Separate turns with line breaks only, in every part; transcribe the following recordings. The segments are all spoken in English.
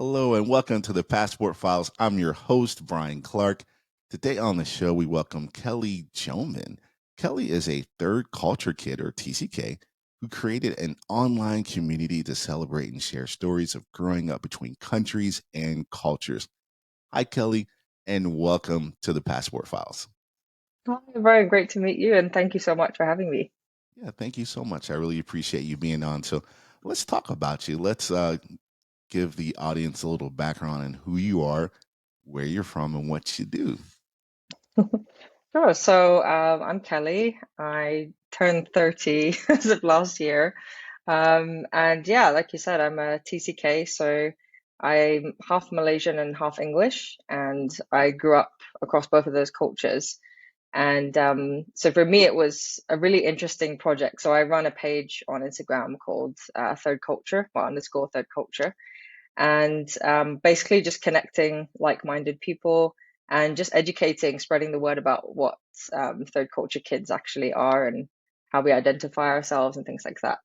Hello and welcome to the Passport Files. I'm your host, Brian Clark. Today on the show, we welcome Kelly Joeman. Kelly is a third culture kid, or TCK, who created an online community to celebrate and share stories of growing up between countries and cultures. Hi, Kelly, and welcome to the Passport Files.
Hi, Brian, great to meet you, and thank you so much for having me.
Yeah, thank you so much. I really appreciate you being on. So let's talk about you. Let's give the audience a little background on who you are, where you're from, and what you do.
Sure. So I'm Kelly. I turned 30 as of last year. And yeah, like you said, I'm a TCK, so I'm half Malaysian and half English, and I grew up across both of those cultures. And so for me, it was a really interesting project. So I run a page on Instagram called Third Culture, well, underscore Third Culture. And basically just connecting like-minded people and just educating, spreading the word about what third culture kids actually are and how we identify ourselves and things like that.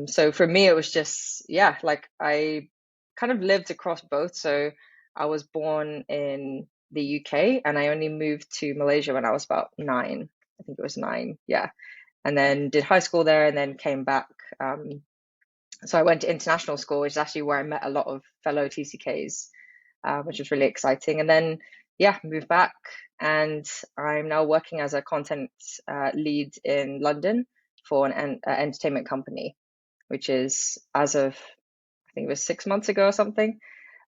So for me, it was just, yeah, like I kind of lived across both. So I was born in the UK and I only moved to Malaysia when I was about 9. I think it was 9, yeah. And then did high school there and then came back. So I went to international school, which is actually where I met a lot of fellow TCKs, which was really exciting. And then, yeah, moved back, and I'm now working as a content lead in London for an entertainment company, which is as of I think it was 6 months ago or something.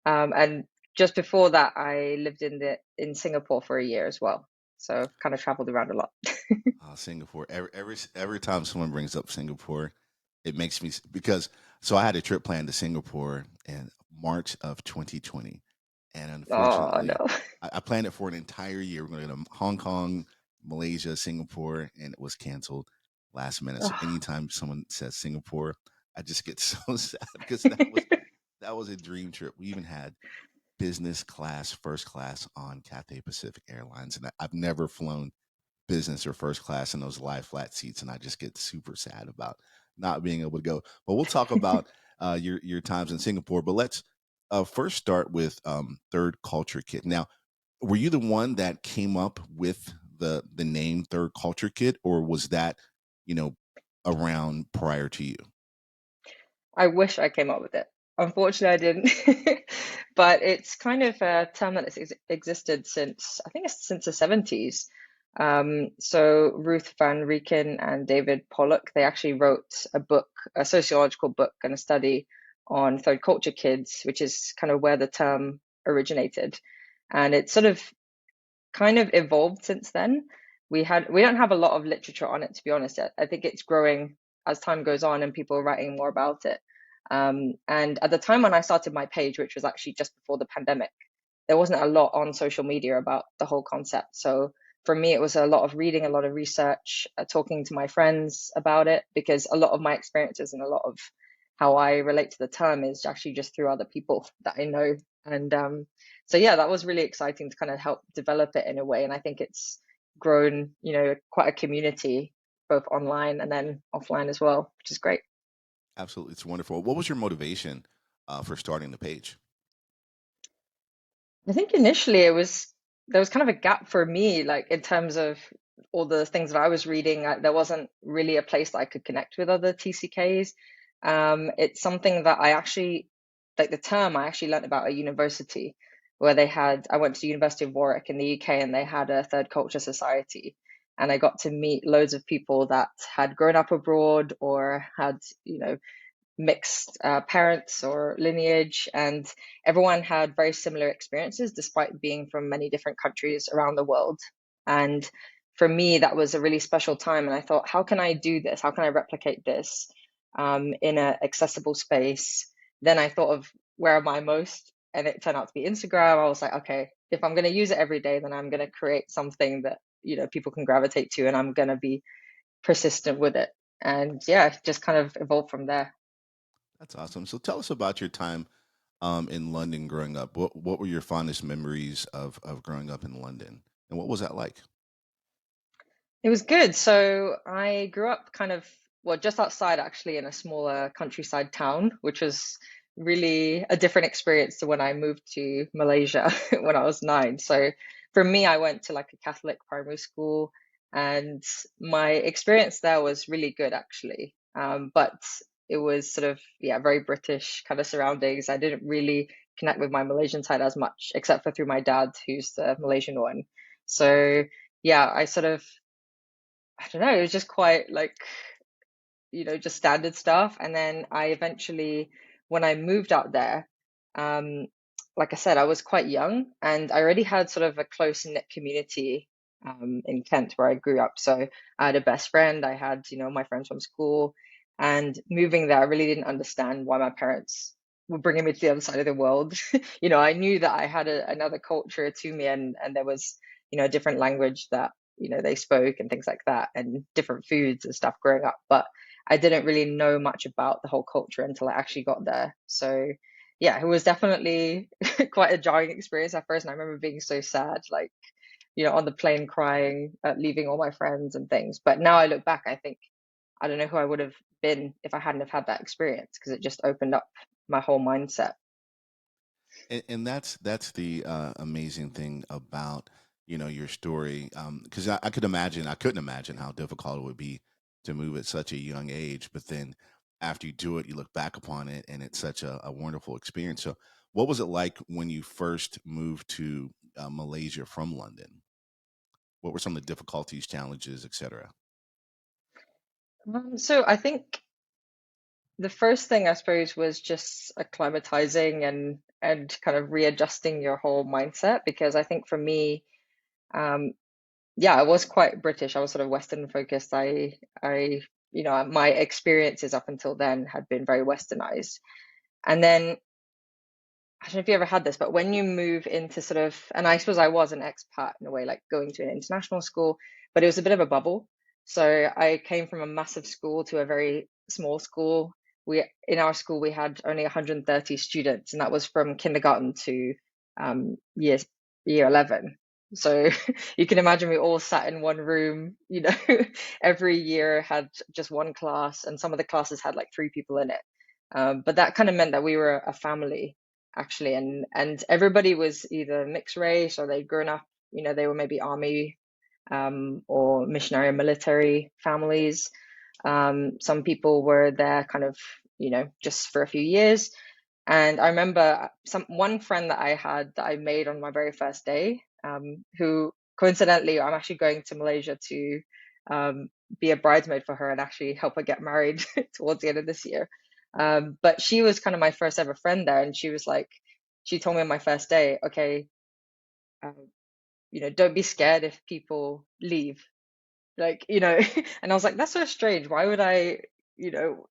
And just before that, I lived in Singapore for a year as well. So kind of traveled around a lot.
Singapore. Every time someone brings up Singapore, it makes me because so I had a trip planned to Singapore in March of 2020, and
Oh
unfortunately,
no.
I planned it for an entire year. We're going to Hong Kong, Malaysia, Singapore, and it was canceled last minute. So anytime someone says Singapore, I just get so sad because that was a dream trip. We even had business class, first class on Cathay Pacific Airlines, and I've never flown business or first class in those lie flat seats, and I just get super sad about not being able to go. But we'll talk about your times in Singapore. But let's first start with Third Culture Kid. Now, were you the one that came up with the name Third Culture Kid, or was that you know around prior to you?
I wish I came up with it. Unfortunately, I didn't. But it's kind of a term that has existed since, I think it's since the 70s. So Ruth Van Reken and David Pollock, they actually wrote a book, a sociological book and a study on third culture kids, which is kind of where the term originated. And it's sort of kind of evolved since then. We don't have a lot of literature on it, to be honest. I think it's growing as time goes on and people are writing more about it. And at the time when I started my page, which was actually just before the pandemic, there wasn't a lot on social media about the whole concept. So for me, it was a lot of reading, a lot of research, talking to my friends about it, because a lot of my experiences and a lot of how I relate to the term is actually just through other people that I know. And so, yeah, that was really exciting to kind of help develop it in a way. And I think it's grown, quite a community, both online and then offline as well, which is great.
Absolutely, it's wonderful. What was your motivation for starting the page?
I think initially there was kind of a gap for me, like in terms of all the things that I was reading. There wasn't really a place that I could connect with other TCKs. It's something that I actually, like the term I actually learned about at university, where I went to the University of Warwick in the UK and they had a third culture society. And I got to meet loads of people that had grown up abroad or had, mixed parents or lineage, and everyone had very similar experiences despite being from many different countries around the world. And for me, that was a really special time. And I thought, how can I do this? How can I replicate this in an accessible space? Then I thought of where am I most? And it turned out to be Instagram. I was like, okay, if I'm going to use it every day, then I'm going to create something that, people can gravitate to, and I'm going to be persistent with it. And yeah, it just kind of evolved from there.
That's awesome. So tell us about your time in London growing up. What were your fondest memories of growing up in London, and what was that like?
It was good. So I grew up kind of, well, just outside actually in a smaller countryside town, which was really a different experience to when I moved to Malaysia when I was 9. So for me, I went to like a Catholic primary school, and my experience there was really good actually. But it was sort of, yeah, very British kind of surroundings. I didn't really connect with my Malaysian side as much, except for through my dad, who's the Malaysian one. So yeah, I sort of, I don't know, it was just quite like, just standard stuff. And then I eventually, when I moved out there, um, like I said, I was quite young and I already had sort of a close-knit community in Kent where I grew up. So I had a best friend, I had, my friends from school. And moving there, I really didn't understand why my parents were bringing me to the other side of the world. I knew that I had another culture to me, and there was, a different language that, they spoke and things like that, and different foods and stuff growing up. But I didn't really know much about the whole culture until I actually got there. So yeah, it was definitely quite a jarring experience at first. And I remember being so sad, like, on the plane crying, leaving all my friends and things. But now I look back, I think I don't know who I would have been if I hadn't have had that experience, because it just opened up my whole mindset.
And that's the amazing thing about your story, because I could imagine, I couldn't imagine how difficult it would be to move at such a young age, but then after you do it, you look back upon it and it's such a wonderful experience. So what was it like when you first moved to Malaysia from London? What were some of the difficulties, challenges, etc.?
So I think the first thing I suppose was just acclimatizing and kind of readjusting your whole mindset, because I think for me, um, yeah, I was quite British. I was sort of Western focused. My experiences up until then had been very westernized. And then I don't know if you ever had this, but when you move into sort of, and I suppose I was an expat in a way, like going to an international school, but it was a bit of a bubble. So I came from a massive school to a very small school. In our school we had only 130 students, and that was from kindergarten to year 11. So you can imagine we all sat in one room. Every year had just one class, and some of the classes had like 3 people in it. But that kind of meant that we were a family actually, and everybody was either mixed race or they'd grown up, they were maybe army or missionary or military families. Some people were there kind of, just for a few years. And I remember one friend that I had that I made on my very first day, who coincidentally I'm actually going to Malaysia to be a bridesmaid for her and actually help her get married towards the end of this year. But she was kind of my first ever friend there, and she was like, she told me on my first day, okay, um, don't be scared if people leave, like, and I was like, that's so strange. Why would I,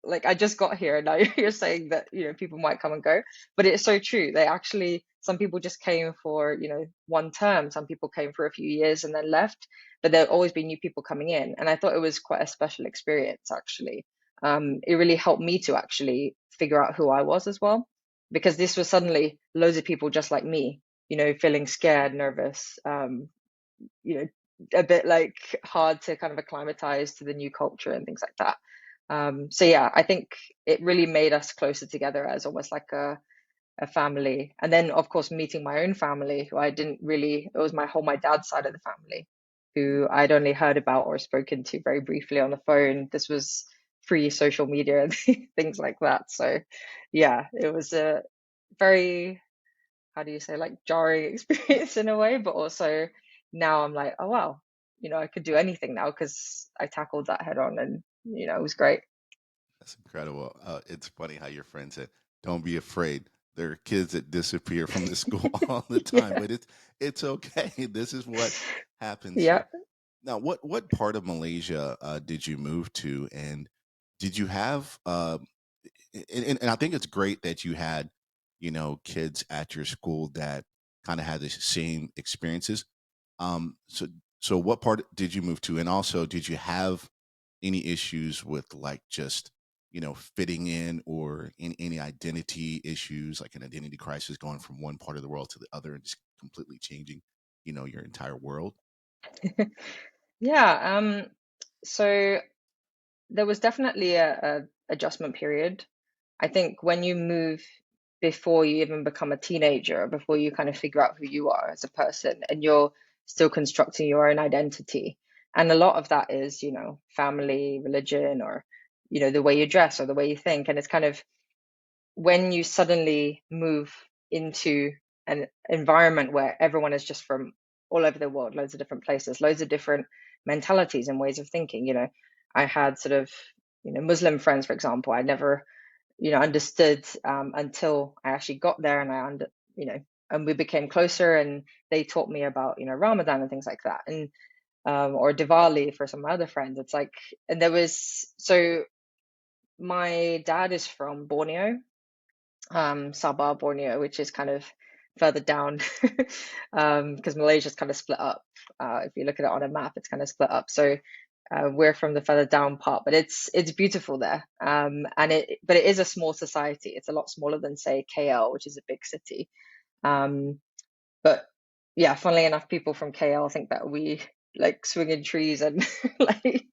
like, I just got here and now you're saying that, people might come and go. But it's so true. They actually, some people just came for, one term. Some people came for a few years and then left, but there'll always be new people coming in. And I thought it was quite a special experience, actually. It really helped me to actually figure out who I was as well, because this was suddenly loads of people just like me, feeling scared, nervous, you know, a bit like hard to kind of acclimatize to the new culture and things like that. So yeah, I think it really made us closer together as almost like a family. And then of course meeting my own family, who I didn't really, it was my dad's side of the family, who I'd only heard about or spoken to very briefly on the phone. This was pre social media and things like that. So yeah, it was a very, how do you say, like jarring experience in a way, but also now I'm like, oh wow, I could do anything now because I tackled that head on, and it was great.
That's incredible. It's funny how your friend said, "Don't be afraid. There are kids that disappear from the school all the time,
Yeah.
but it's okay. This is what happens
Yeah.
here." Now, what part of Malaysia did you move to, and did you have? And I think it's great that you had, kids at your school that kind of had the same experiences. So what part did you move to, and also did you have any issues with like just fitting in, or any identity issues, like an identity crisis going from one part of the world to the other and just completely changing your entire world?
Yeah. So there was definitely a adjustment period. I think when you move before you even become a teenager, before you kind of figure out who you are as a person, and you're still constructing your own identity. And a lot of that is, family, religion, or, the way you dress or the way you think. And it's kind of when you suddenly move into an environment where everyone is just from all over the world, loads of different places, loads of different mentalities and ways of thinking. I had sort of, Muslim friends, for example, I never, understood until I actually got there, and and we became closer, and they taught me about, Ramadan and things like that, and or Diwali for some of my other friends. It's like, and there was, so my dad is from Borneo, Sabah, Borneo, which is kind of further down, because Malaysia's kind of split up. If you look at it on a map, it's kind of split up. So we're from the further down part, but it's beautiful there. But it is a small society. It's a lot smaller than, say, KL, which is a big city. Um, but yeah, funnily enough, people from KL think that we like swing in trees and like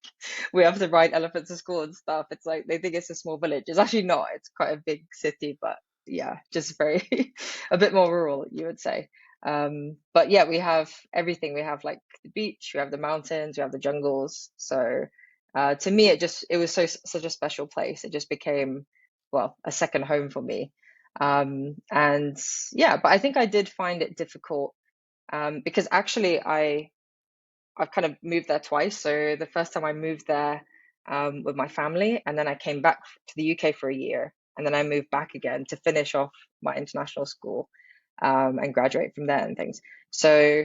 we have to ride elephants to school and stuff. It's like they think it's a small village. It's actually not. It's quite a big city, but yeah, just very a bit more rural, you would say. But yeah, we have everything. We have like the beach, we have the mountains, we have the jungles. So to me, it was such a special place. It just became, well, a second home for me. And yeah, but I think I did find it difficult, because actually I've kind of moved there twice. So the first time I moved there, with my family, and then I came back to the UK for a year, and then I moved back again to finish off my international school, and graduate from there and things. So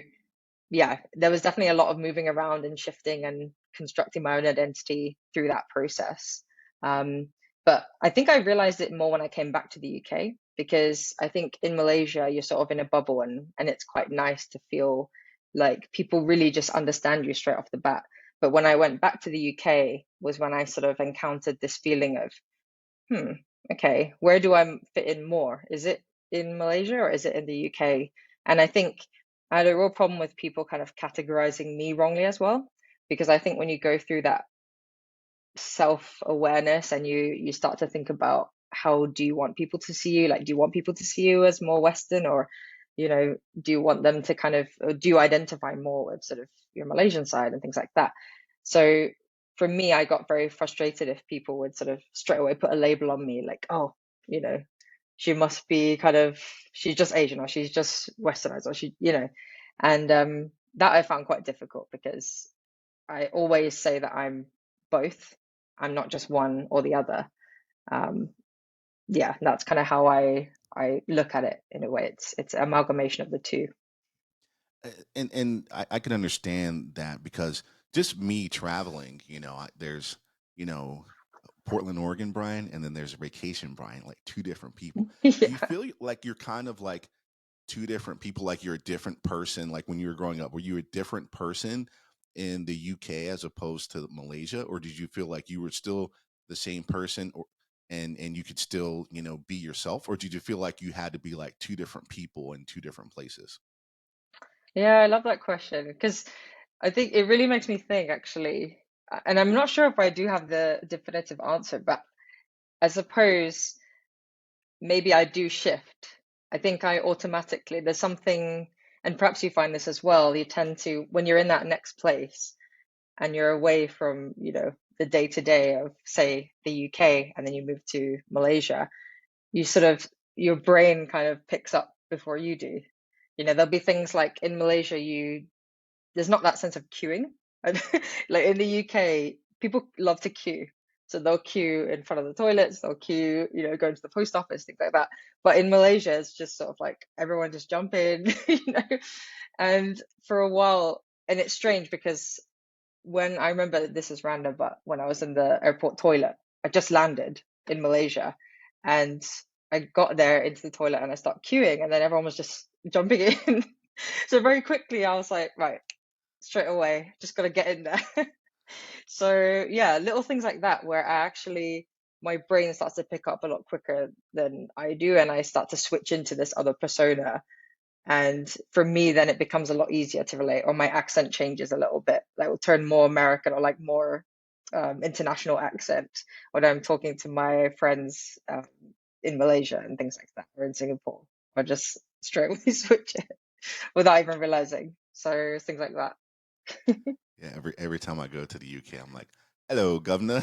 yeah, there was definitely a lot of moving around and shifting and constructing my own identity through that process. Um, but I think I realized it more when I came back to the UK, because I think in Malaysia you're sort of in a bubble, and it's quite nice to feel like people really just understand you straight off the bat. But when I went back to the UK was when I sort of encountered this feeling of, hmm, okay, where do I fit in more? Is it in Malaysia or is it in the UK? And I think I had a real problem with people kind of categorizing me wrongly as well, because I think when you go through that self-awareness and you start to think about how do you want people to see you, like do you want people to see you as more Western, or do you want them to kind of, or do you identify more with sort of your Malaysian side and things like that? So for me, I got very frustrated if people would sort of straight away put a label on me, like, oh, you know she must be kind of, she's just Asian, or she's just Westernized, or and that I found quite difficult, because I always say that I'm both. I'm not just one or the other. Um, yeah, that's kind of how I look at it in a way. It's an amalgamation of the two.
And I can understand that because just me traveling, there's you know Portland, Oregon, Brian, and then there's Vacation, Brian, like two different people. Do you
Yeah.
feel like you're kind of like two different people, like you're a different person? Like when you were growing up, were you a different person in the UK as opposed to Malaysia, or did you feel like you were still the same person, or and you could still be yourself, or did you feel like you had to be like two different people in two different places?
Yeah, I love that question, because I think it really makes me think, actually. And I'm not sure if I do have the definitive answer, but I suppose maybe I do shift. I think I automatically, there's something, and perhaps you find this as well, you tend to, when you're in that next place and you're away from, the day to day of, say, the UK, and then you move to Malaysia, you sort of, your brain kind of picks up before you do. There'll be things like in Malaysia, there's not that sense of queuing. Like in the UK, people love to queue. So they'll queue in front of the toilets, they'll queue, going to the post office, things like that. But in Malaysia, it's just sort of like everyone just jump in, And for a while, and it's strange because when I remember, this is random, but when I was in the airport toilet, I just landed in Malaysia, and I got there into the toilet and I started queuing, and then everyone was just jumping in. So very quickly, I was like, right, straight away, just got to get in there. So yeah, little things like that where I actually, my brain starts to pick up a lot quicker than I do, and I start to switch into this other persona. And for me, then it becomes a lot easier to relate, or my accent changes a little bit. Like will turn more American, or like more international accent when I'm talking to my friends. in Malaysia and things like that, or in Singapore, or just straight away switch it without even realizing. So things like that.
Yeah, every time I go to the UK, I'm like, "Hello, governor."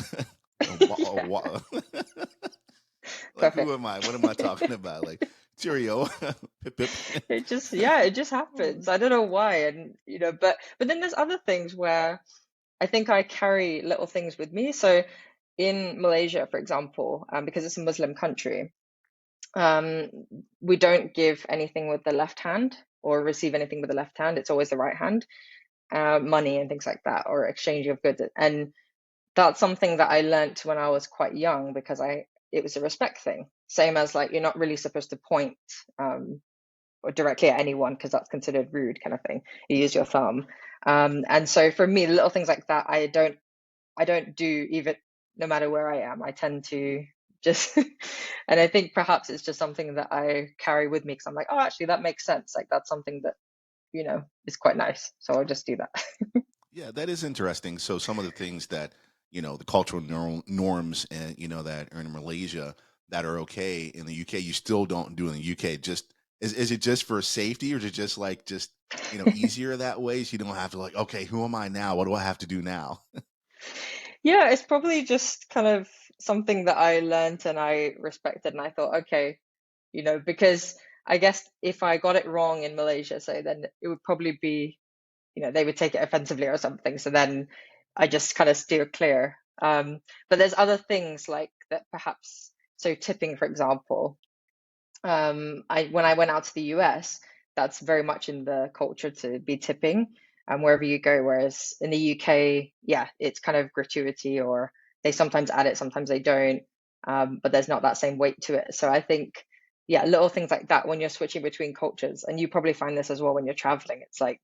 Like, who
Perfect.
am I? What am I talking about? Like, cheerio, pip pip.
It just, yeah, it just happens. I don't know why. And, but then there's other things where I think I carry little things with me. So in Malaysia, for example, because it's a Muslim country, um, we don't give anything with the left hand or receive anything with the left hand. It's always the right hand, money and things like that, or exchange of goods. And that's something that I learnt when I was quite young because it was a respect thing. Same as like you're not really supposed to point or directly at anyone because that's considered rude kind of thing. You use your thumb. And so for me, little things like that, I don't do even no matter where I am. I tend to just, and I think perhaps it's just something that I carry with me because I'm like, oh, actually, that makes sense. Like that's something that, is quite nice. So I'll just do that.
Yeah, that is interesting. So some of the things that the cultural norms and that are in Malaysia that are okay in the UK, you still don't do in the UK. Just is it just for safety, or is it just like just easier that way, so you don't have to like, okay, who am I now? What do I have to do now?
Yeah, it's probably just kind of something that I learned and I respected. And I thought, okay, because I guess if I got it wrong in Malaysia, so then it would probably be, they would take it offensively or something. So then I just kind of steer clear. But there's other things like that perhaps, so tipping, for example, I when I went out to the US, that's very much in the culture to be tipping wherever you go. Whereas in the UK, yeah, it's kind of gratuity, or they sometimes add it, sometimes they don't. But there's not that same weight to it. So I think, yeah, little things like that when you're switching between cultures, and you probably find this as well when you're traveling. It's like,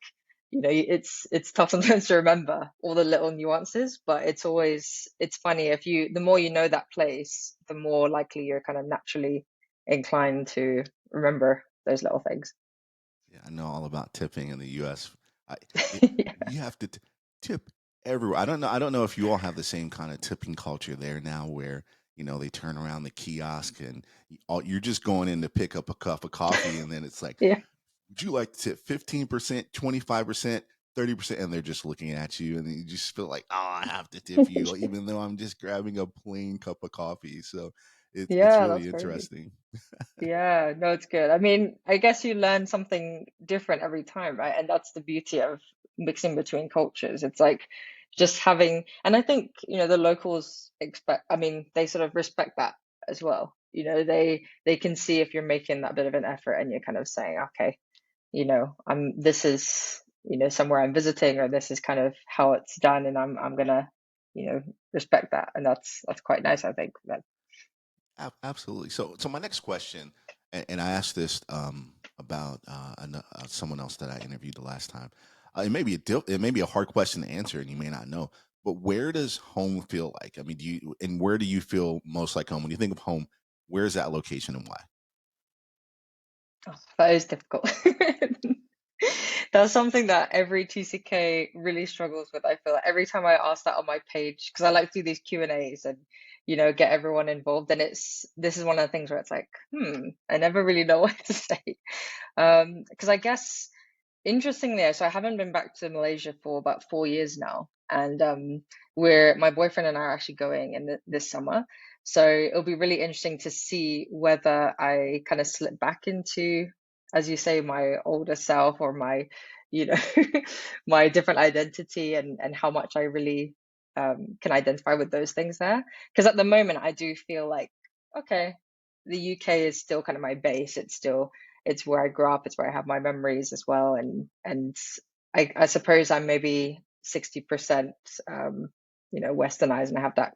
it's tough sometimes to remember all the little nuances, but it's funny if the more you know that place, the more likely you're kind of naturally inclined to remember those little things.
Yeah, I know all about tipping in the U.S. It,
Yeah.
you have to tip everywhere. I don't know if you all have the same kind of tipping culture there now, where they turn around the kiosk and you're just going in to pick up a cup of coffee, and then it's like,
Yeah.
would you like to tip 15%, 25%, 30%, and they're just looking at you, and then you just feel like, oh, I have to tip you, even though I'm just grabbing a plain cup of coffee. So it's
Yeah,
really
that's crazy.
interesting.
Yeah, no, it's good. I mean, I guess you learn something different every time, right? And that's the beauty of mixing between cultures. It's like just having, and I think, the locals I mean, they sort of respect that as well. They can see if you're making that bit of an effort and you're kind of saying, okay, this is, somewhere I'm visiting, or this is kind of how it's done, and I'm gonna, respect that. And that's quite nice, I think. That
Absolutely. So my next question, and I asked this about someone else that I interviewed the last time. It may be a hard question to answer, and you may not know. But where does home feel like? I mean, where do you feel most like home when you think of home? Where is that location and why?
that is difficult. That's something that every TCK really struggles with. I feel like every time I ask that on my page, because I like to do these Q&As and get everyone involved. And this is one of the things where it's like, I never really know what to say. Because I guess interestingly, so I haven't been back to Malaysia for about 4 years now, and where my boyfriend and I are actually going in this summer. So it'll be really interesting to see whether I kind of slip back into, as you say, my older self, or my, you know, my different identity, and how much I really can identify with those things there. Because at the moment, I do feel like, okay, the UK is still kind of my base. It's where I grew up. It's where I have my memories as well. And I suppose I'm maybe 60%, westernized, and I have that,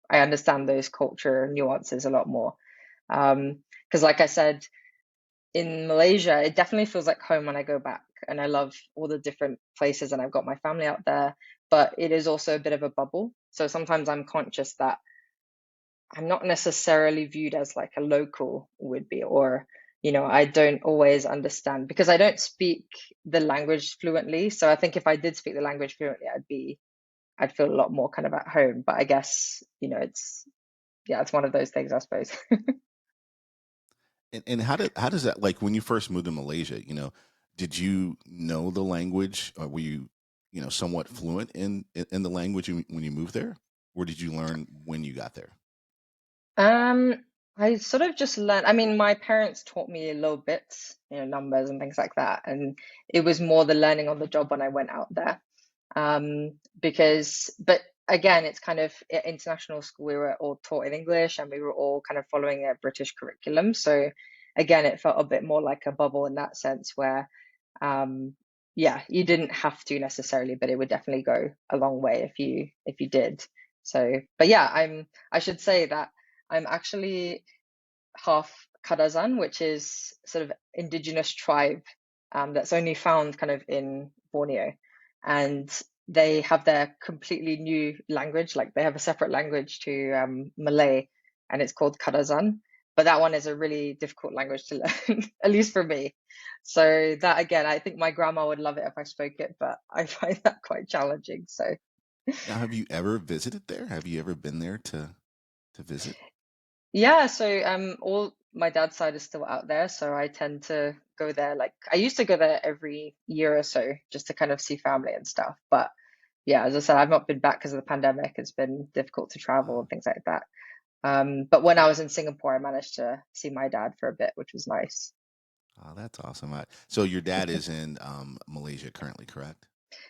I understand those culture nuances a lot more. Because like I said, in Malaysia, it definitely feels like home when I go back, and I love all the different places, and I've got my family out there. But it is also a bit of a bubble. So sometimes I'm conscious that I'm not necessarily viewed as like a local would be, or, I don't always understand because I don't speak the language fluently. So I think if I did speak the language fluently, I'd feel a lot more kind of at home. But I guess, it's yeah, it's one of those things, I suppose.
And how does that, like when you first moved to Malaysia? Did you know the language, or were you somewhat fluent in the language when you moved there, or did you learn when you got there?
Um, I sort of just learned, I mean, my parents taught me little bits, numbers and things like that. And it was more the learning on the job when I went out there. But again, it's kind of at international school, we were all taught in English and we were all kind of following a British curriculum. So again, it felt a bit more like a bubble in that sense where, um, yeah, you didn't have to necessarily, but it would definitely go a long way if you did. So, but yeah, I should say that I'm actually half Kadazan, which is sort of indigenous tribe that's only found kind of in Borneo. And they have their completely new language, like they have a separate language to Malay, and it's called Kadazan. But that one is a really difficult language to learn, at least for me. So that again, I think my grandma would love it if I spoke it, but I find that quite challenging. So
Now, have you ever visited there? Have you ever been there to visit?
yeah, so all my dad's side is still out there, so I tend to go there. Like I used to go there every year or so just to kind of see family and stuff. But yeah, as I said, I've not been back because of the pandemic. It's been difficult to travel
Uh,
and things like that. But when I was in Singapore, I managed to see my dad for a bit, which was nice.
oh, that's awesome. So your dad is in Malaysia currently, correct?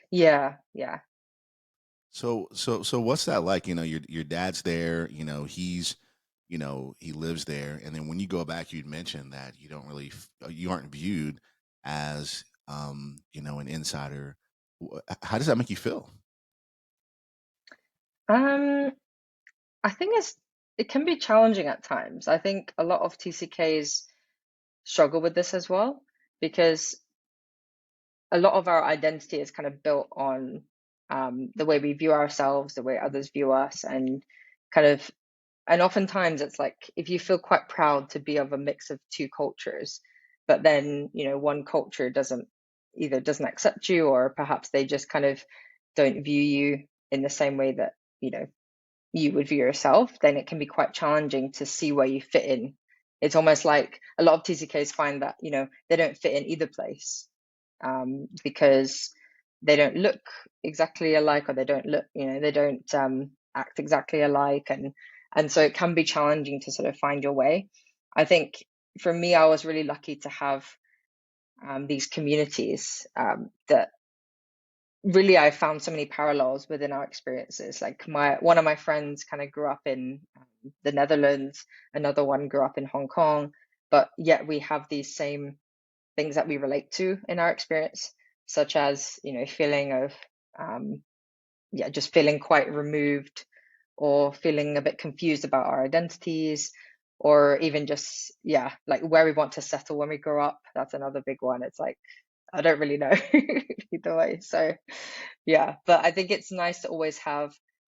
Yeah, yeah.
So what's that like? Your dad's there. He lives there, and then when you go back, you'd mentioned that you aren't viewed as an insider. How does that make you feel?
Um, I think it can be challenging at times. I think a lot of TCKs struggle with this as well because a lot of our identity is kind of built on the way we view ourselves, the way others view us, and kind of, and oftentimes it's like if you feel quite proud to be of a mix of two cultures, but then, one culture doesn't accept you, or perhaps they just kind of don't view you in the same way that, you would view yourself, then it can be quite challenging to see where you fit in. It's almost like a lot of TCKs find that, they don't fit in either place because they don't look exactly alike, or they don't act exactly alike, and so it can be challenging to sort of find your way. I think for me, I was really lucky to have these communities that really I found so many parallels within our experiences. Like one of my friends kind of grew up in the Netherlands, another one grew up in Hong Kong, but yet we have these same things that we relate to in our experience, such as, feeling of um, yeah, just feeling quite removed, or feeling a bit confused about our identities, or even just, yeah, like where we want to settle when we grow up. That's another big one. It's like I don't really know either way. So yeah, but I think it's nice to always have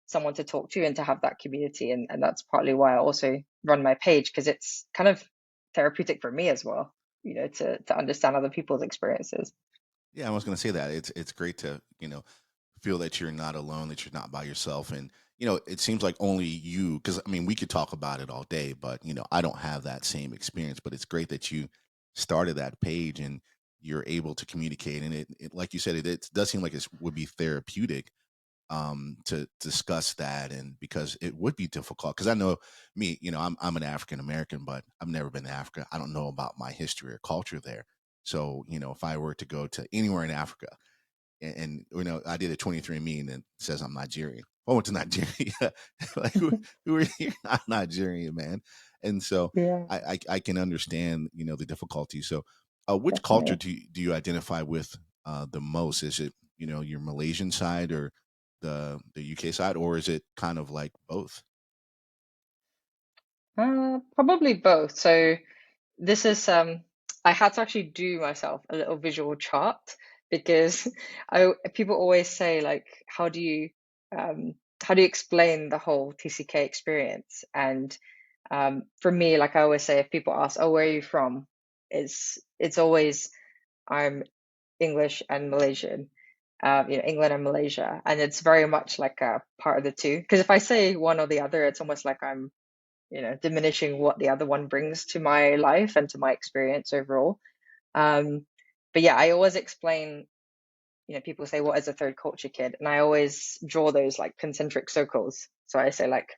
someone to talk to and to have that community. And that's partly why I also run my page, because it's kind of therapeutic for me as well, to understand other people's experiences.
Yeah, I was going to say that it's great to feel that you're not alone, that you're not by yourself, and it seems like only you. Because I mean, we could talk about it all day, but I don't have that same experience. But it's great that you started that page and you're able to communicate, and it like you said, it does seem like it would be therapeutic to discuss that, and because it would be difficult, because I know me, I'm an African American, but I've never been to Africa. I don't know about my history or culture there. So if I were to go to anywhere in Africa, and I did a 23andMe and it says I'm Nigerian. If I went to Nigeria, like who are you? I'm Nigerian, man. And so
Yeah,
I can understand the difficulty. So which culture
definitely.
do you identify with the most? Is it your Malaysian side, or the UK side, or is it kind of like both?
Probably both. So this is I had to actually do myself a little visual chart because I people always say like how do you explain the whole TCK experience? And for me, like I always say, if people ask, "Oh, where are you from?" It's always I'm English and Malaysian, England and Malaysia, and it's very much like a part of the two. Because if I say one or the other, it's almost like I'm diminishing what the other one brings to my life and to my experience overall. Um, but yeah, I always explain, people say, what is a third culture kid? And I always draw those like concentric circles. So I say like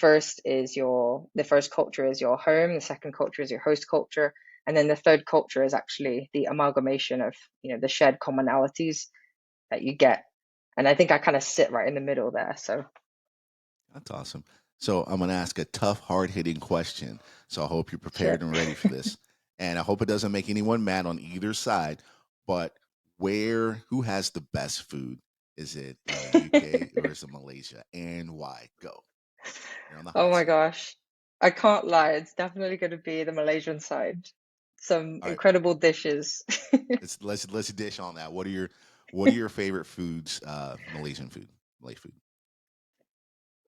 the first culture is your home, the second culture is your host culture, and then the third culture is actually the amalgamation of, the shared commonalities that you get. And I think I kind of sit right in the middle there. So
That's awesome. So I'm going to ask a tough, hard hitting question. So I hope you're prepared
shit.
and ready for this. And I hope it doesn't make anyone mad on either side. But who has the best food? Is it in the UK or is it Malaysia? And why? Go. You're on the
Oh
hot
my
seat.
gosh. I can't lie. It's definitely going to be the Malaysian side. Some
All right,
incredible dishes.
let's dish on that. What are your favorite foods? Malaysian food, Malay food.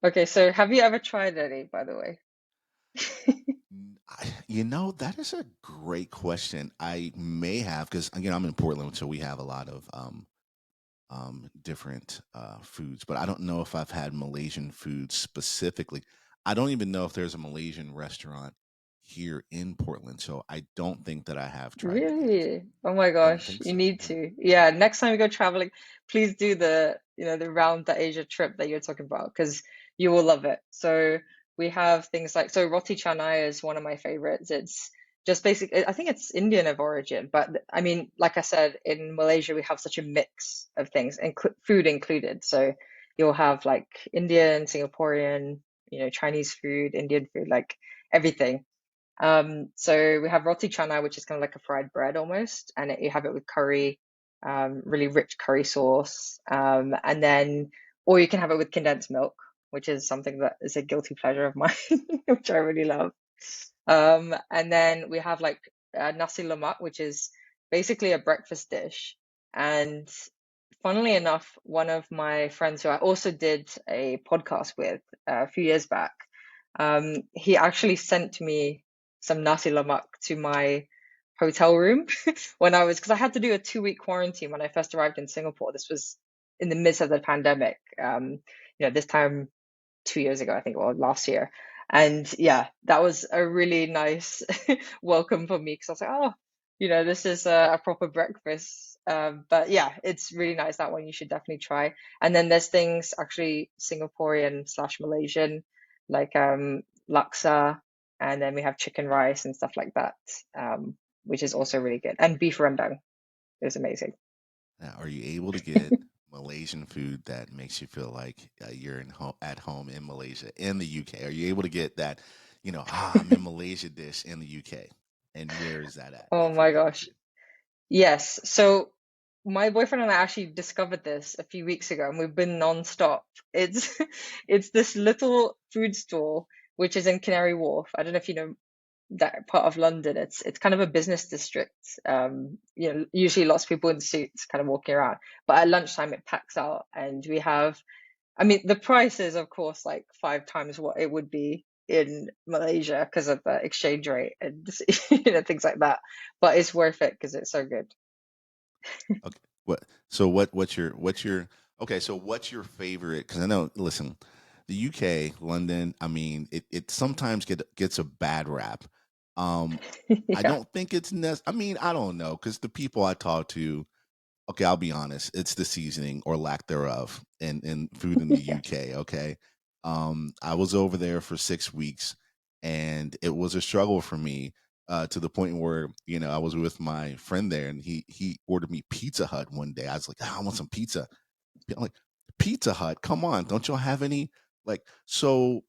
Okay, so have you ever tried any, by the way?
That is a great question. I may have because again I'm in Portland, so we have a lot of different foods, but I don't know if I've had Malaysian food specifically. I don't even know if there's a Malaysian restaurant here in Portland, so I don't think that I have tried it yet.
Really? Oh my
Don't
gosh,
think
you
so.
need
No.
to. Yeah, next time you go traveling, please do the round the Asia trip that you're talking about because you will love it. So we have things like roti canai is one of my favorites. It's just basic. I think it's Indian of origin, but I mean, like I said, in Malaysia we have such a mix of things, food included. So you'll have like Indian, Singaporean, Chinese food, Indian food, like everything. So we have roti chana, which is kind of like a fried bread almost, and you have it with curry, really rich curry sauce, and then, or you can have it with condensed milk, which is something that is a guilty pleasure of mine, which I really love. And then we have like nasi lemak, which is basically a breakfast dish. And funnily enough, one of my friends who I also did a podcast with a few years back, he actually sent me some nasi lemak to my hotel room when because I had to do a 2-week quarantine when I first arrived in Singapore. This was in the midst of the pandemic. This time 2 years ago, I think, or last year. And yeah, that was a really nice welcome for me because I was like, oh, this is a proper breakfast. But yeah, it's really nice. That one you should definitely try. And then there's things actually Singaporean slash Malaysian, like laksa, and then we have chicken rice and stuff like that, which is also really good. And beef rendang is amazing.
Now, are you able to get Malaysian food that makes you feel like you're at home in Malaysia, in the UK? Are you able to get that, I'm in Malaysia dish in the UK? And where is that at
Oh
if you're
my
able
gosh.
to?
Yes. So my boyfriend and I actually discovered this a few weeks ago, and we've been non-stop. It's it's this little food stall which is in Canary Wharf. I don't know if you know that part of London. It's kind of a business district. Usually lots of people in suits kind of walking around, but at lunchtime it packs out, and we have. I mean, the price is of course like 5 times what it would be in Malaysia because of the exchange rate and things like that. But it's worth it because it's so good.
Okay. What's your okay, so what's your favorite? Because I know, listen, the UK, London, I mean, it sometimes gets a bad rap. Um, I
Yeah.
don't think I mean, I don't know, because the people I talk to, okay, I'll be honest, it's the seasoning or lack thereof in food in the
Yeah.
UK. Okay. I was over there for 6 weeks and it was a struggle for me to the point where, I was with my friend there and he ordered me Pizza Hut one day. I was like, "Ah, I want some pizza." I'm like, Pizza Hut, come on, don't y'all have any? Like, so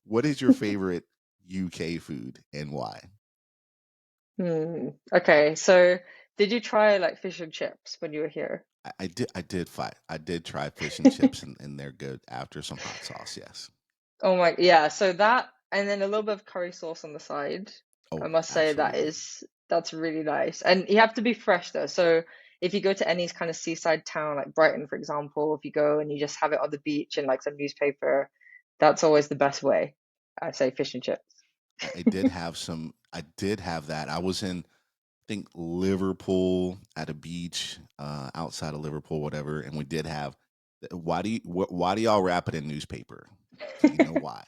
what is your favorite UK food and why?
Okay, so did you try like fish and chips when you were here?
I did try fish and chips and they're good after some hot sauce, yes.
Oh my, yeah, so that and then a little bit of curry sauce on the side. I
Oh,
must say
absolutely.
that's really nice. And you have to be fresh though. So if you go to any kind of seaside town like Brighton, for example, if you go and you just have it on the beach and like some newspaper, that's always the best way. I say fish and chips.
I did have that. I was in, I think, Liverpool at a beach, outside of Liverpool, whatever, and we did have. Why do y'all wrap it in newspaper? Do you know why?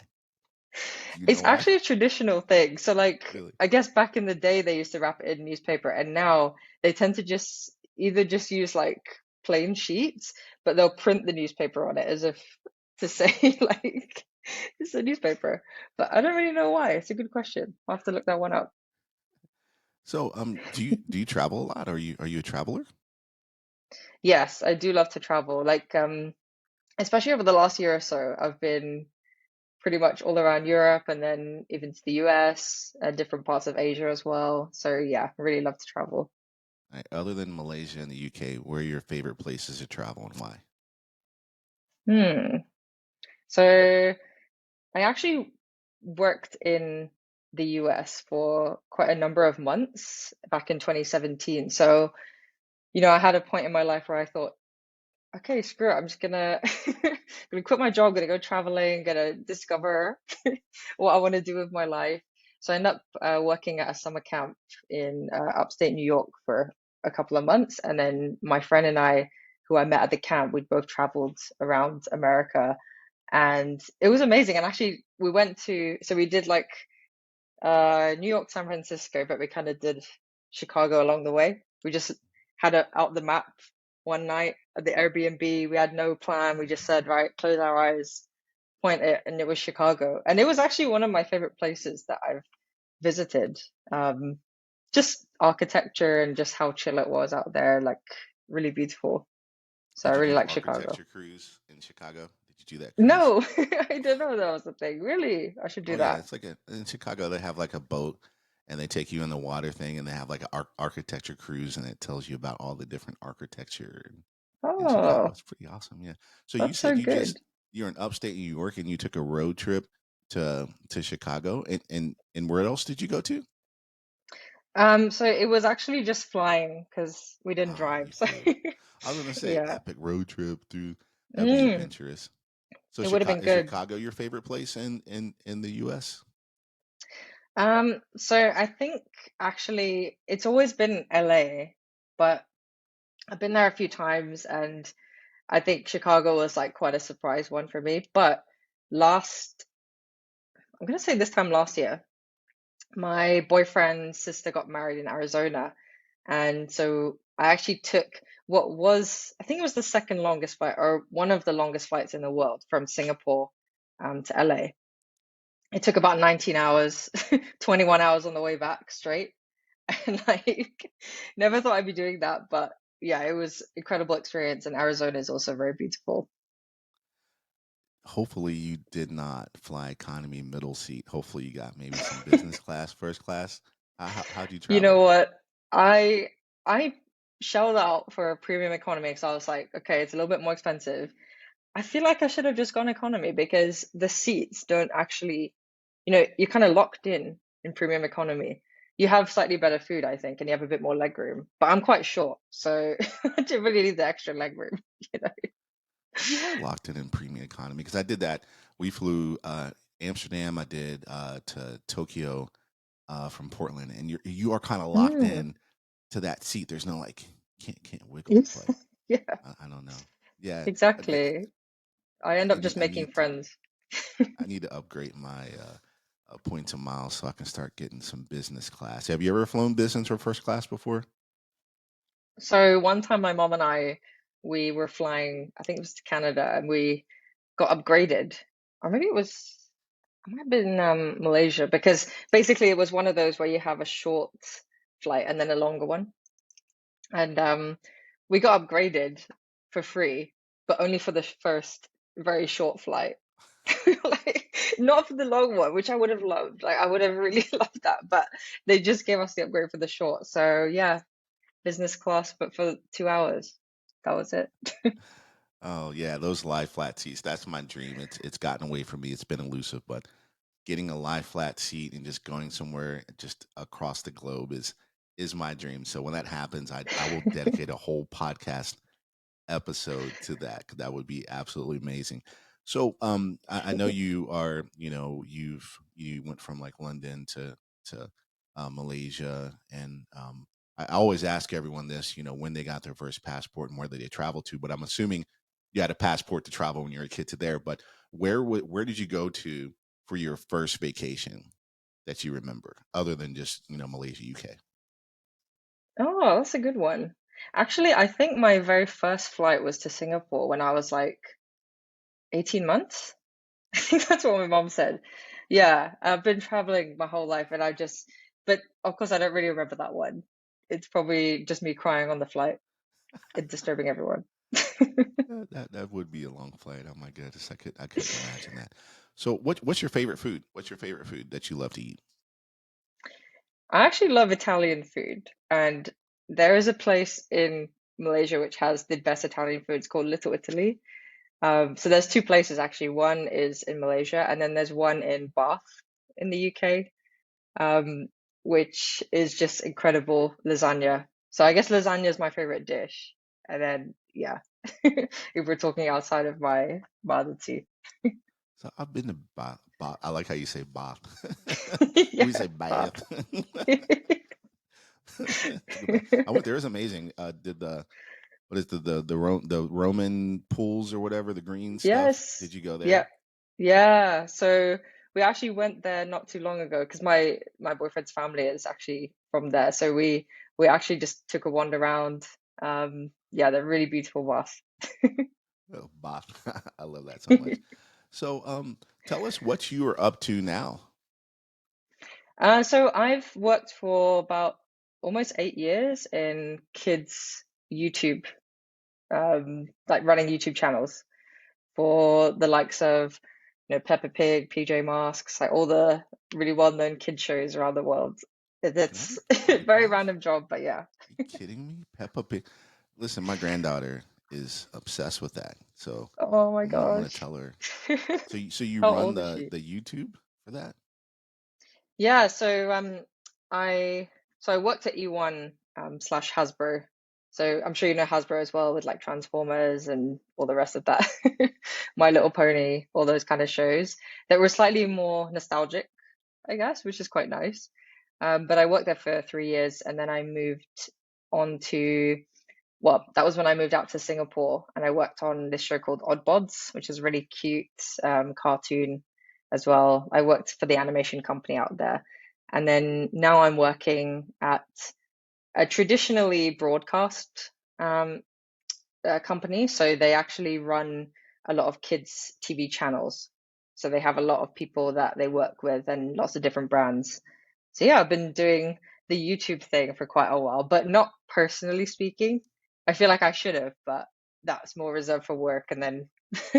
Do you know
It's
why?
actually a traditional thing. So, like,
Really?
I guess back in the day they used to wrap it in newspaper, and now they tend to just either just use like plain sheets, but they'll print the newspaper on it as if to say like it's a newspaper. But I don't really know why. It's a good question. I'll have to look that one up.
So, do you travel a lot? Are you a traveler?
Yes, I do love to travel. Like, especially over the last year or so, I've been pretty much all around Europe and then even to the US and different parts of Asia as well. So yeah, I really love to travel.
Right, other than Malaysia and the UK, where are your favorite places to travel and why?
Hmm. So I actually worked in the US for quite a number of months back in 2017. So, I had a point in my life where I thought, okay, screw it. I'm just gonna gonna quit my job, gonna go traveling, gonna discover what I want to do with my life. So I ended up working at a summer camp in upstate New York for a couple of months, and then my friend and I, who I met at the camp, we'd both traveled around America, and it was amazing. And actually, we did like New York, San Francisco, but we kind of did Chicago along the way. We just had it out the map one night at the Airbnb. We had no plan. We just said, right, close our eyes, point it, and it was Chicago. And it was actually one of my favorite places that I've visited. Um, just architecture and just how chill it was out there, like really beautiful. So I
Did you
really
do the
like Chicago.
architecture cruise in Chicago? Did you do that cruise?
No, I didn't know that was a thing. Really? I should
Oh
do
yeah,
that.
it's like in Chicago they have like a boat and they take you in the water thing and they have like an architecture cruise and it tells you about all the different architecture in Chicago.
Oh,
It's pretty awesome. Yeah. So you
that's
said
so good.
you're in upstate New York and you took a road trip to Chicago and where else did you go to?
So it was actually just flying because we didn't
Oh, you
drive. So
flew. I was gonna say
yeah,
epic road trip through. That'd be
mm,
adventurous. So
it would have
Chicago
been
is
good.
Chicago your favorite place in the U.S.?
So I think actually it's always been LA, but I've been there a few times, and I think Chicago was like quite a surprise one for me. But last, I'm gonna say this time last year, my boyfriend's sister got married in Arizona. And so I actually took what was, I think it was the second longest flight or one of the longest flights in the world from Singapore to LA. It took about 19 hours, 21 hours on the way back straight. And like, never thought I'd be doing that. But yeah, it was incredible experience. And Arizona is also very beautiful.
Hopefully you did not fly economy middle seat. Hopefully you got maybe some business class, first class. How'd you
You know
travel?
what? I shelled out for a premium economy because I was like, okay, it's a little bit more expensive. I feel like I should have just gone economy because the seats don't actually, you're kind of locked in premium economy. You have slightly better food, I think, and you have a bit more leg room. But I'm quite short, so I didn't really need the extra leg room, you know.
You are locked in premium economy because I did that. We flew Amsterdam. I did to Tokyo from Portland, and you are kind of locked
Mm.
in to that seat. There's no like can't wiggle,
Yes.
but
Yeah,
I don't know. Yeah,
exactly. I end up just
I
making
need to
friends.
upgrade my points and miles so I can start getting some business class. Have you ever flown business or first class before?
So one time my mom and we were flying, I think it was to Canada, and we got upgraded. Or maybe it might have been Malaysia, because basically it was one of those where you have a short flight and then a longer one. And we got upgraded for free, but only for the first very short flight. Like, not for the long one, which I would have loved. Like, I would have really loved that, but they just gave us the upgrade for the short. So yeah, business class, but for 2 hours. That was it.
Oh yeah, those lie flat seats. That's my dream. It's gotten away from me. It's been elusive, but getting a lie flat seat and just going somewhere just across the globe is my dream. So when that happens, I will dedicate a whole podcast episode to that. 'Cause that would be absolutely amazing. So I know you are, you went from like London to Malaysia, and I always ask everyone this, when they got their first passport and where they travel to. But I'm assuming you had a passport to travel when you were a kid to there. But where did you go to? for your first vacation that you remember, other than just Malaysia, UK?
Oh, that's a good one. Actually, I think my very first flight was to Singapore when I was like 18 months. I think that's what my mom said. Yeah, I've been traveling my whole life and but of course I don't really remember that one. It's probably just me crying on the flight and disturbing everyone.
That would be a long flight. Oh my goodness, I couldn't imagine that. So what's your favorite food? What's your favorite food that you love to eat?
I actually love Italian food, and there is a place in Malaysia which has the best Italian food. It's called Little Italy. So there's two places actually. One is in Malaysia, and then there's one in Bath in the UK, um, which is just incredible lasagna. So I guess lasagna is my favorite dish. And then, yeah, if we're talking outside of my other two.
So I've been to Bath. Bath. I like how you say Bath. We
Yeah,
say Bath.
Bath.
To go back. I went there. It was amazing. Did the what is the Roman pools or whatever, the green stuff?
Yes.
Did you go
Yeah.
there?
Yeah. So we actually went there not too long ago because my boyfriend's family is actually from there. So we actually just took a wander around. Yeah, they're really beautiful baths.
Oh, Bath. I love that so much. So tell us what you are up to now.
So I've worked for about almost 8 years in kids YouTube, like running YouTube channels for the likes of, Peppa Pig, PJ Masks, like all the really well-known kid shows around the world. It's
Peppa
a
Pig,
very
huh?
random job, but yeah.
Are you kidding me? Peppa Pig. Listen, my granddaughter is obsessed with that. So
Oh my
I'm gonna
gosh.
tell her. So you
How
run
old is
the
she?
the YouTube for that?
Yeah, I I worked at E1 slash Hasbro. So I'm sure you know Hasbro as well with like Transformers and all the rest of that. My Little Pony, all those kind of shows that were slightly more nostalgic, I guess, which is quite nice. But I worked there for 3 years and then I moved on to, well, that was when I moved out to Singapore and I worked on this show called Odd Bods, which is a really cute cartoon as well. I worked for the animation company out there. And then now I'm working at a traditionally broadcast um, company. So they actually run a lot of kids' TV channels. So they have a lot of people that they work with and lots of different brands. So yeah, I've been doing the YouTube thing for quite a while, but not personally speaking. I feel like I should have, but that's more reserved for work. And then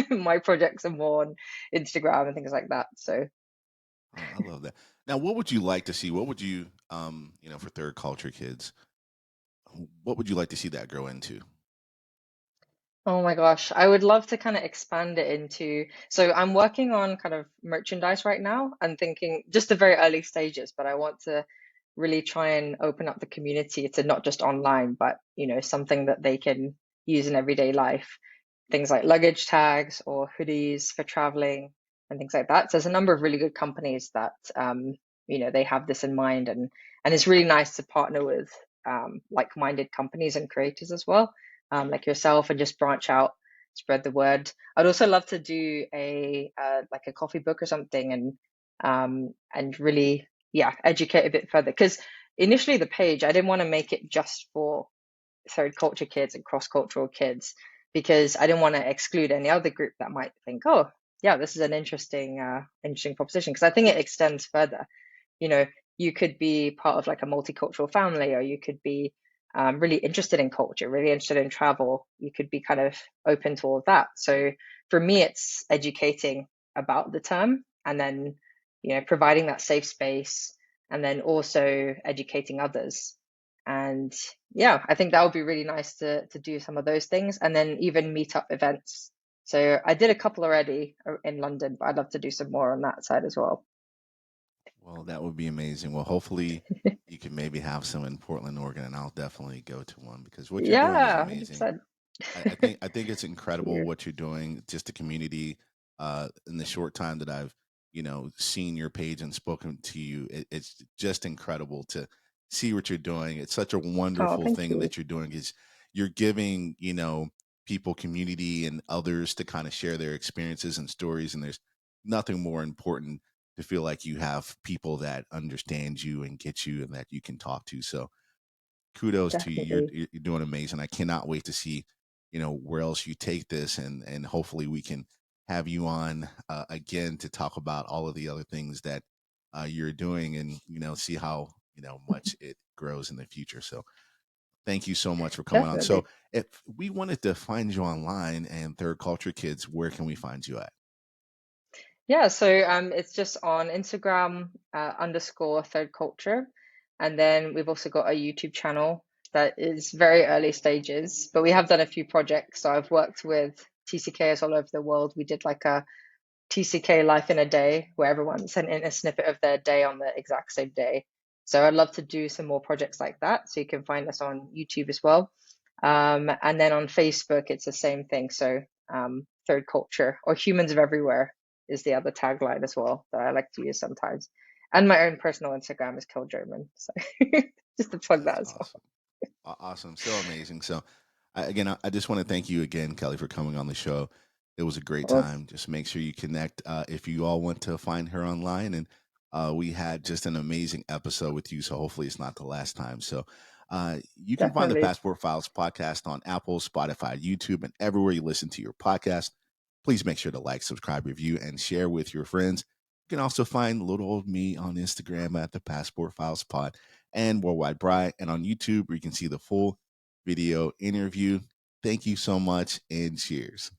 my projects are more on Instagram and things like that. So,
Oh, I love that. Now, what would you like to see? What would you, for third culture kids, what would you like to see that grow into?
oh my gosh, I would love to kind of expand it into. So I'm working on kind of merchandise right now and thinking just the very early stages, but I want to really try and open up the community to not just online, but something that they can use in everyday life. Things like luggage tags or hoodies for traveling and things like that. So there's a number of really good companies that they have this in mind, and it's really nice to partner with like-minded companies and creators as well, like yourself, and just branch out, spread the word. I'd also love to do a like a coffee book or something, and really, yeah, educate a bit further. Because initially the page, I didn't want to make it just for third culture kids and cross-cultural kids because I didn't want to exclude any other group that might think, oh, yeah, this is an interesting proposition. Because I think it extends further. You know, you could be part of like a multicultural family, or you could be really interested in culture, really interested in travel. You could be kind of open to all of that. So for me, it's educating about the term, and then providing that safe space, and then also educating others. And yeah, I think that would be really nice to do some of those things, and then even meet up events. So I did a couple already in London, but I'd love to do some more on that side as well.
Well, that would be amazing. Well, hopefully you can maybe have some in Portland, Oregon, and I'll definitely go to one because what you're doing is
Yeah,
amazing.
100%.
I think it's incredible
Here.
what you're doing. Just the community. In the short time that I've seen your page and spoken to you, it's just incredible to see what you're doing. It's such a
Oh,
wonderful
thank
thing
you.
that you're doing. Is you're giving people community and others to kind of share their experiences and stories, and there's nothing more important to feel like you have people that understand you and get you and that you can talk to. So kudos to you.
Definitely.
You're doing amazing. I cannot wait to see, where else you take this, and hopefully we can have you on again to talk about all of the other things that you're doing, and see how much it grows in the future. So thank you so much for coming on. So
Definitely.
if we wanted to find you online and Third Culture Kids, where can we find you at?
Yeah, so it's just on Instagram underscore third culture. And then we've also got a YouTube channel that is very early stages, but we have done a few projects. So I've worked with TCKs all over the world. We did like a TCK Life in a Day, where everyone sent in a snippet of their day on the exact same day. So I'd love to do some more projects like that. So you can find us on YouTube as well. And then on Facebook, it's the same thing. So Third Culture or Humans of Everywhere is the other tagline as well that I like to use sometimes. And my own personal Instagram is Kill Joeman. So just to plug that
That's
as well.
awesome. Awesome. So amazing. So, again, I just want to thank you again, Kelly, for coming on the show. It was a
Of
great
course,
time. Just make sure you connect if you all want to find her online. And we had just an amazing episode with you. So, hopefully, it's not the last time. So, you can find the
definitely.
Passport Files podcast on Apple, Spotify, YouTube, and everywhere you listen to your podcast. Please make sure to like, subscribe, review, and share with your friends. You can also find little old me on Instagram at the Passport Files Pod and Worldwide Bride, and on YouTube where you can see the full video interview. Thank you so much and cheers.